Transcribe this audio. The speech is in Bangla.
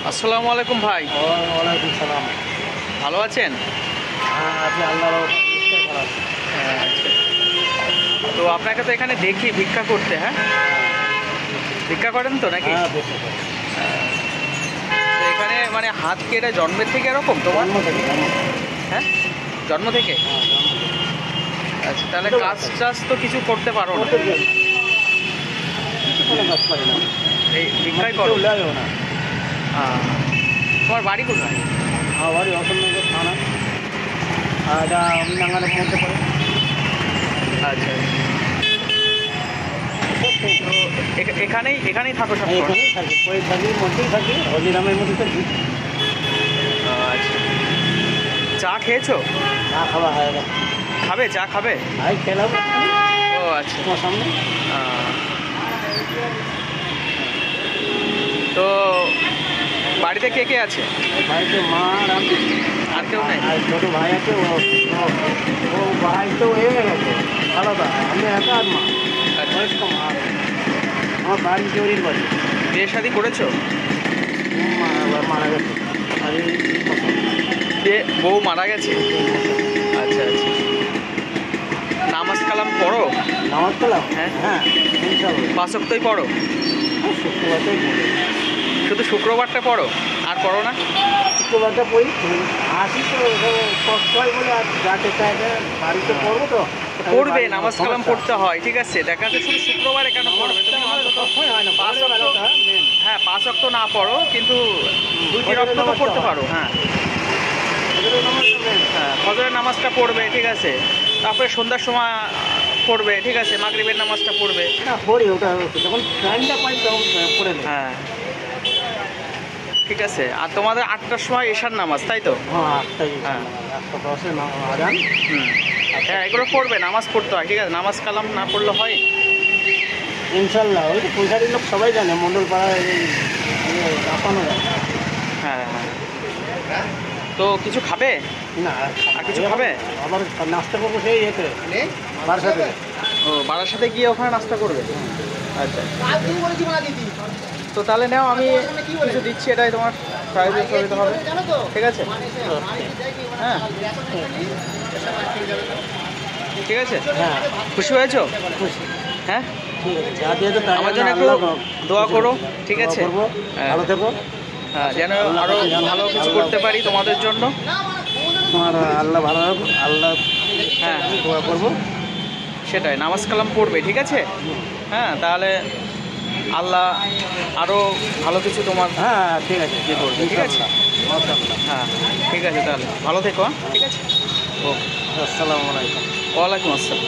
আসসালামু আলাইকুম ভাই। ওয়ালাইকুম সালাম। ভালো আছেন? হ্যাঁ, আপনি আল্লাহর নিশ্চয়ই ভালো আছেন। আচ্ছা। তো আপনাকে তো এখানে দেখি ভিক্ষা করতে, হ্যাঁ ভিক্ষা করেন তো নাকি? হ্যাঁ, বেশি করে। তো এখানে মানে হাত কেটে জন্মের থেকে এরকম তোমার? জন্ম থেকে, জন্ম থেকে। হ্যাঁ জন্ম থেকে। হ্যাঁ, জন্ম থেকে। আচ্ছা, তাহলে কাজ টাজ তো কিছু করতে পারো না? করতে দিও না। কিছু কোনো কাজ পারি না। এই ভিক্ষাই আমার করো? কেউ লাগেও না। তোমার বাড়ি কোথায়? আমার বাড়ি অশোকনগর থানা, আর এটা নাঙ্গালের মধ্যে পড়ে। আচ্ছা, তো এখানেই থাকো সব? এখানেই থাকি, কয়েক বাড়ির মধ্যেই থাকি, হজিরামের মধ্যে থাকি। আচ্ছা, চা খেয়েছো? না, খাওয়া হয়ে গেছে। খাবে? চা খাবে? ভাই খেলাম ও আচ্ছা। তোমার সামনে। তো বাড়িতে কে কে আছে? বাড়িতে মা আর আমি, আর কেউ নেই? আর ছোটো ভাই আছে। ও ভাই তো হয়ে গেছে আলাদা, আমি একা আর মা। আচ্ছা, বয়স্ক মা। আমার বাড়ি জরির বাড়ি। বিয়ে শাদি করেছো? মারা গেছে। আর এই বউ মারা গেছে? আচ্ছা আচ্ছা। নামাজ কালাম পড়ো? নামাজ পেলাম। হ্যাঁ। হ্যাঁ, ইনশাআল্লাহ। 5 ওয়াক্তই পড়ো? শুক্রবারটাই পড়ি। শুধু শুক্রবারটা পড়ো, আর পড়ো না? শুক্রবারটা পড়ি। আসি তো কষ্ট হয় বলে, আর যাতে চাই বাড়িতে পড়বো তো। পড়বে, নামাজ কালাম পড়তে হয়, ঠিক আছে। দেখা যাচ্ছে শুধু শুক্রবারে কেন পড়বে? তুমি অন্তত হয় না, 5 ওয়াক্ত, হ্যাঁ 5 ওয়াক্ত না পড়ো কিন্তু 2-3 ওয়াক্ত তো পড়তে পারো। হ্যাঁ হ্যাঁ, ফজরের নামাজটা পড়বে, ঠিক আছে। তারপরে সন্ধ্যার সময় পড়বে, ঠিক আছে। মাগরিবের নামাজটা পড়বে। না, পড়ি ওটা, যখন টাইমটা পাই তখন পড়ে নিই। হ্যাঁ ঠিক আছে। আর তোমাদের 8টার সময় এশার নামাজ, তাই তো? হ্যাঁ, 8টায়। হ্যাঁ। 8:10 আজান। হ্যাঁ, এগুলো পড়বে, নামাজ পড়তে হয়, ঠিক আছে। নামাজ কালাম না পড়লে হয়? ইনশাল্লাহ। ওই তো পূজারী লোক সবাই জানে, মন্ডল পাড়ায় কাঁপানো যায়। হ্যাঁ হ্যাঁ। তো কিছু খাবে? না, আর কিছু খাবে? আবার নাস্তা করবো সেই ইয়েতে, বারাসাতে। ও, বারাসাতে গিয়ে ওখানে নাস্তা করবে? আচ্ছা। তো তাহলে নাও, আমি কিছু দিচ্ছি, এটাই তোমার প্রাইভেট দিতে হবে, ঠিক আছে? হ্যাঁ ঠিক আছে। হ্যাঁ, খুশি হয়েছো? খুশি। হ্যাঁ, ঠিক আছে, যা দিয়েছে তাই আমার জন্য একটু দোয়া করো, ঠিক আছে? ভালো থেকো। হ্যাঁ, যেন আরও ভালো কিছু করতে পারি তোমাদের জন্য। তোমার আল্লাহ ভালো রাখো, আল্লাহ। হ্যাঁ, আমি দোয়া করবো। সেটাই, নামাজ কালাম পড়বে, ঠিক আছে। হ্যাঁ, তাহলে আল্লাহ আরও ভালো কিছু তোমার হ্যাঁ, ঠিক আছে। ইয়ে করবে, ঠিক আছে। হ্যাঁ ঠিক আছে, তাহলে ভালো থেকো। হ্যাঁ ঠিক আছে, ওকে। আসসালামু আলাইকুম। ওয়ালাইকুম আসসালাম।